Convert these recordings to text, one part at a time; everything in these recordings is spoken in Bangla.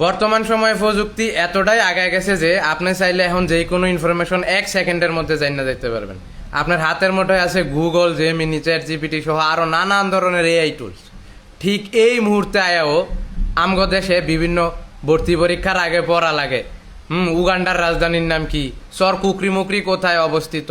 বর্তমান সময়ে প্রযুক্তি এতটাই আগায় গেছে যে আপনি চাইলে এখন যে কোনো ইনফরমেশন 1 সেকেন্ডের মধ্যে জানা যেতে পারবেন। আপনার হাতের মুঠোয় আছে গুগল, জেমিনি, চ্যাট জিপিটি সহ আরো নানান ধরনের এআই টুলস। ঠিক এই মুহূর্তে আয়াও আমগো দেশে বিভিন্ন ভর্তি পরীক্ষার আগে পড়া লাগে উগান্ডার রাজধানীর নাম কি, সর কুকরিমুকরি কোথায় অবস্থিত,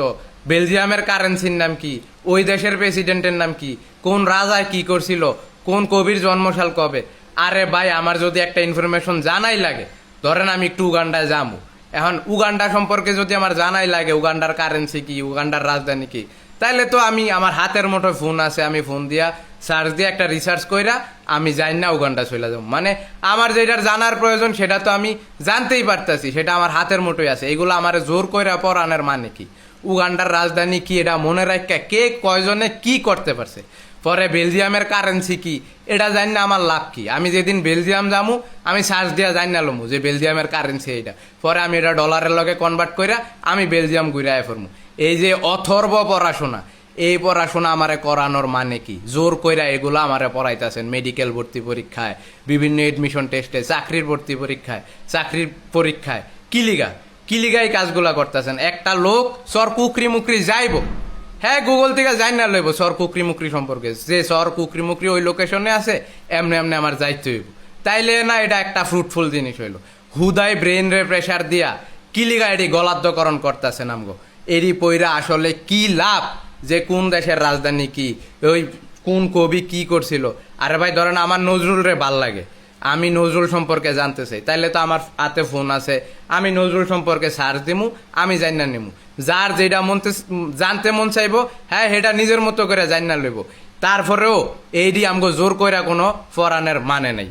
বেলজিয়ামের কারেন্সির নাম কি, ওই দেশের প্রেসিডেন্টের নাম কি, কোন রাজায় কি করছিল, কোন কবির জন্মসাল কবে। আরে ভাই, আমার যদি একটা ইনফরমেশন জানাই লাগে, ধরেন আমি একটু উগান্ডায় যাবো, এখন উগান্ডা সম্পর্কে যদি আমার জানাই লাগে উগান্ডার কারেন্সি কি, উগান্ডার রাজধানী কি, তাইলে তো আমি আমার হাতের মুঠোয় ফোন আছে, আমি ফোন দিয়া সার্চ দিয়ে একটা রিসার্চ কইরা আমি যাই না উগান্ডা চলে যাবো। মানে আমার যেটার জানার প্রয়োজন সেটা তো আমি জানতেই পারতাছি, সেটা আমার হাতের মুঠোয় আছে। এগুলো আমার জোর কইরা পড়ানোর মানে কি? উগান্ডার রাজধানী কি এটা মনে রাখা কে কয়জনে কি করতে পারছে? পরে বেলজিয়ামের কারেন্সি কি এটা জানি না আমার লাভ কি? আমি যেদিন বেলজিয়াম যামু আমি সার্চ দিয়া জানি না লমু যে বেলজিয়ামের কারেন্সি এইটা, পরে আমি এটা ডলারের লগে কনভার্ট কইরা আমি বেলজিয়াম ঘুরে আয় ফরমু। এই যে অথর্ব পড়াশোনা, এই পড়াশোনা আমারে করানোর মানে কি? জোর কইরা এগুলো আমারে পড়াইতেছেন মেডিকেল ভর্তি পরীক্ষায়, বিভিন্ন এডমিশন টেস্টে, চাকরির ভর্তি পরীক্ষায়, চাকরির পরীক্ষায়। কিলিগাই কাজগুলা করতেছেন। একটা লোক সর কুকরি মুকরি যাইব, হ্যাঁ গুগল থেকে যাই না লইব সর কুকরি মুকরি সম্পর্কে, যে সর কুকরি মুকরি ওই লোকেশনে আছে, এমনি এমনি আমার যাইতে হইব, তাইলে না এটা একটা ফ্রুটফুল জিনিস হইলো। হুদাই ব্রেন রে প্রেশার দিয়া কিলিগা এটি গলাদ্যকরণ করতেছেন আমগো। এরই পইরা আসলে কি লাভ যে কোন দেশের রাজধানী কি, ওই কোন কবি কি করছিল? আরে ভাই ধরেন আমার নজরুল রে ভাল লাগে, আমি নজরুল সম্পর্কে জানতে চাই, তাইলে তো আমার হাতে ফোন আছে, আমি নজরুল সম্পর্কে সার্চ দিমু, আমি জানি না নিমু। যার যেটা জানতে মন চাইবো, হ্যাঁ সেটা নিজের মতো করে জানি না লইব। তারপরেও এইডি আমগো জোর কইরা কোনো ফরানের মানে নাই।